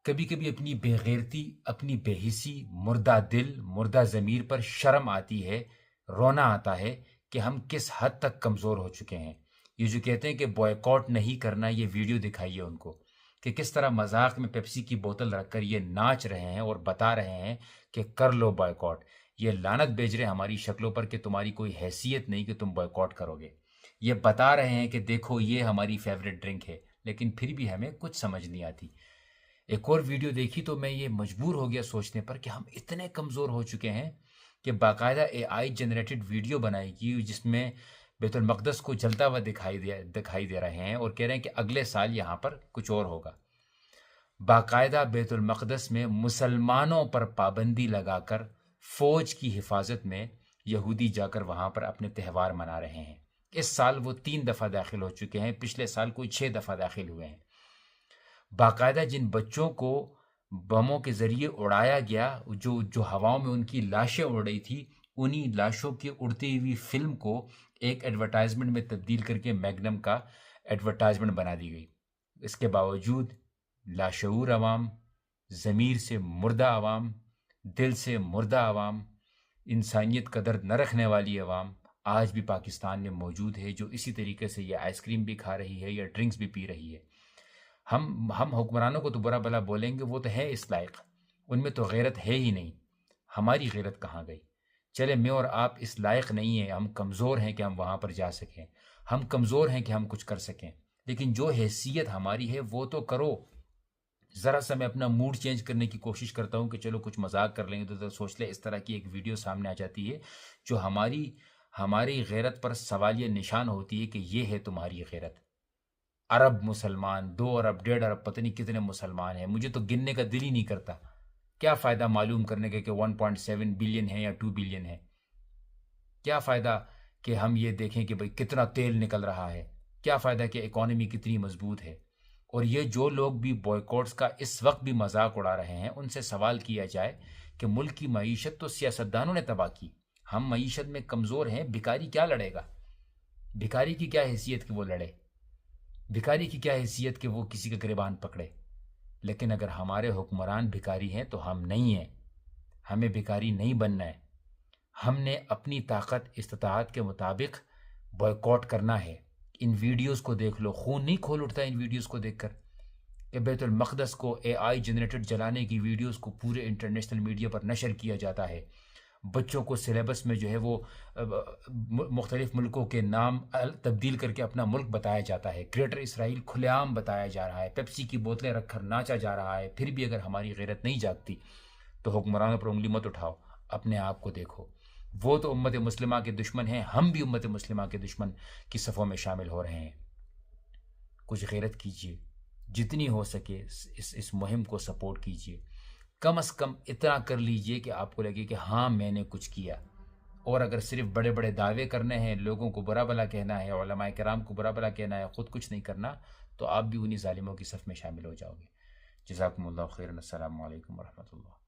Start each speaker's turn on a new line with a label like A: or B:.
A: کبھی کبھی اپنی بے غیرتی، اپنی بے حسی، مردہ دل، مردہ ضمیر پر شرم آتی ہے، رونا آتا ہے کہ ہم کس حد تک کمزور ہو چکے ہیں۔ یہ جو کہتے ہیں کہ بوائے نہیں کرنا، یہ ویڈیو دکھائیے ان کو کہ کس طرح مذاق میں پیپسی کی بوتل رکھ کر یہ ناچ رہے ہیں اور بتا رہے ہیں کہ کر لو بوائے۔ یہ لعنت بھیج رہے ہیں ہماری شکلوں پر کہ تمہاری کوئی حیثیت نہیں کہ تم بوائے کرو گے۔ یہ بتا رہے ہیں کہ دیکھو یہ ہماری فیوریٹ ڈرنک ہے، لیکن پھر بھی ہمیں کچھ سمجھ نہیں آتی۔ ایک اور ویڈیو دیکھی تو میں یہ مجبور ہو گیا سوچنے پر کہ ہم اتنے کمزور ہو چکے ہیں کہ باقاعدہ AI جنریٹڈ ویڈیو بنائی گی جس میں بیت المقدس کو جلتا ہوا دکھائی دے رہے ہیں اور کہہ رہے ہیں کہ اگلے سال یہاں پر کچھ اور ہوگا۔ باقاعدہ بیت المقدس میں مسلمانوں پر پابندی لگا کر فوج کی حفاظت میں یہودی جا کر وہاں پر اپنے تہوار منا رہے ہیں۔ اس سال وہ 3 دفعہ داخل ہو چکے ہیں، پچھلے سال کوئی 6 دفعہ داخل ہوئے ہیں۔ باقاعدہ جن بچوں کو بموں کے ذریعے اڑایا گیا، جو ہواؤں میں ان کی لاشیں اڑ رہی تھی، انہی لاشوں کی اڑتی ہوئی فلم کو ایک ایڈورٹائزمنٹ میں تبدیل کر کے میگنم کا ایڈورٹائزمنٹ بنا دی گئی۔ اس کے باوجود لاشعور عوام، ضمیر سے مردہ عوام، دل سے مردہ عوام، انسانیت کا درد نہ رکھنے والی عوام آج بھی پاکستان میں موجود ہے، جو اسی طریقے سے یہ آئس کریم بھی کھا رہی ہے یا ڈرنکس بھی پی رہی ہے۔ ہم حکمرانوں کو تو برا بھلا بولیں گے، وہ تو ہے اس لائق، ان میں تو غیرت ہے ہی نہیں۔ ہماری غیرت کہاں گئی؟ چلے میں اور آپ اس لائق نہیں ہیں، ہم کمزور ہیں کہ ہم وہاں پر جا سکیں، ہم کمزور ہیں کہ ہم کچھ کر سکیں، لیکن جو حیثیت ہماری ہے وہ تو کرو۔ ذرا سا میں اپنا موڈ چینج کرنے کی کوشش کرتا ہوں کہ چلو کچھ مذاق کر لیں گے تو سوچ لے اس طرح کی ایک ویڈیو سامنے آ جاتی ہے جو ہماری غیرت پر سوالیہ نشان ہوتی ہے کہ یہ ہے تمہاری غیرت۔ عرب مسلمان 2 ارب 1.5 ارب پتہ نہیں کتنے مسلمان ہیں، مجھے تو گننے کا دل ہی نہیں کرتا۔ کیا فائدہ معلوم کرنے کا کہ 1.7 بلین ہے یا 2 بلین ہے؟ کیا فائدہ کہ ہم یہ دیکھیں کہ بھئی کتنا تیل نکل رہا ہے؟ کیا فائدہ کہ اکانومی کتنی مضبوط ہے؟ اور یہ جو لوگ بھی بوائیکاٹس کا اس وقت بھی مذاق اڑا رہے ہیں، ان سے سوال کیا جائے کہ ملک کی معیشت تو سیاستدانوں نے تباہ کی، ہم معیشت میں کمزور ہیں، بھکاری کیا لڑے گا؟ بھکاری کی کیا حیثیت کہ وہ لڑے؟ بھکاری کی کیا حیثیت کہ وہ کسی کا گریبان پکڑے؟ لیکن اگر ہمارے حکمران بھکاری ہیں تو ہم نہیں ہیں، ہمیں بھکاری نہیں بننا ہے۔ ہم نے اپنی طاقت استطاعت کے مطابق بوائیکاٹ کرنا ہے۔ ان ویڈیوز کو دیکھ لو، خون نہیں کھول اٹھتا ان ویڈیوز کو دیکھ کر کہ بیت المقدس کو AI جنریٹڈ جلانے کی ویڈیوز کو پورے انٹرنیشنل میڈیا پر نشر کیا جاتا ہے۔ بچوں کو سلیبس میں جو ہے وہ مختلف ملکوں کے نام تبدیل کر کے اپنا ملک بتایا جاتا ہے۔ گریٹر اسرائیل کھلے عام بتایا جا رہا ہے، پیپسی کی بوتلیں رکھ کر ناچا جا رہا ہے۔ پھر بھی اگر ہماری غیرت نہیں جاگتی تو حکمرانوں پر انگلی مت اٹھاؤ، اپنے آپ کو دیکھو۔ وہ تو امت مسلمہ کے دشمن ہیں، ہم بھی امت مسلمہ کے دشمن کی صفوں میں شامل ہو رہے ہیں۔ کچھ غیرت کیجیے، جتنی ہو سکے اس مہم کو سپورٹ کیجیے۔ کم از کم اتنا کر لیجئے کہ آپ کو لگے کہ ہاں میں نے کچھ کیا۔ اور اگر صرف بڑے بڑے دعوے کرنے ہیں، لوگوں کو برا بھلا کہنا ہے، علماء کرام کو برا بھلا کہنا ہے، خود کچھ نہیں کرنا، تو آپ بھی انہی ظالموں کی صف میں شامل ہو جاؤ گے۔ جزاکم اللہ خیرا، السلام علیکم ورحمۃ اللہ۔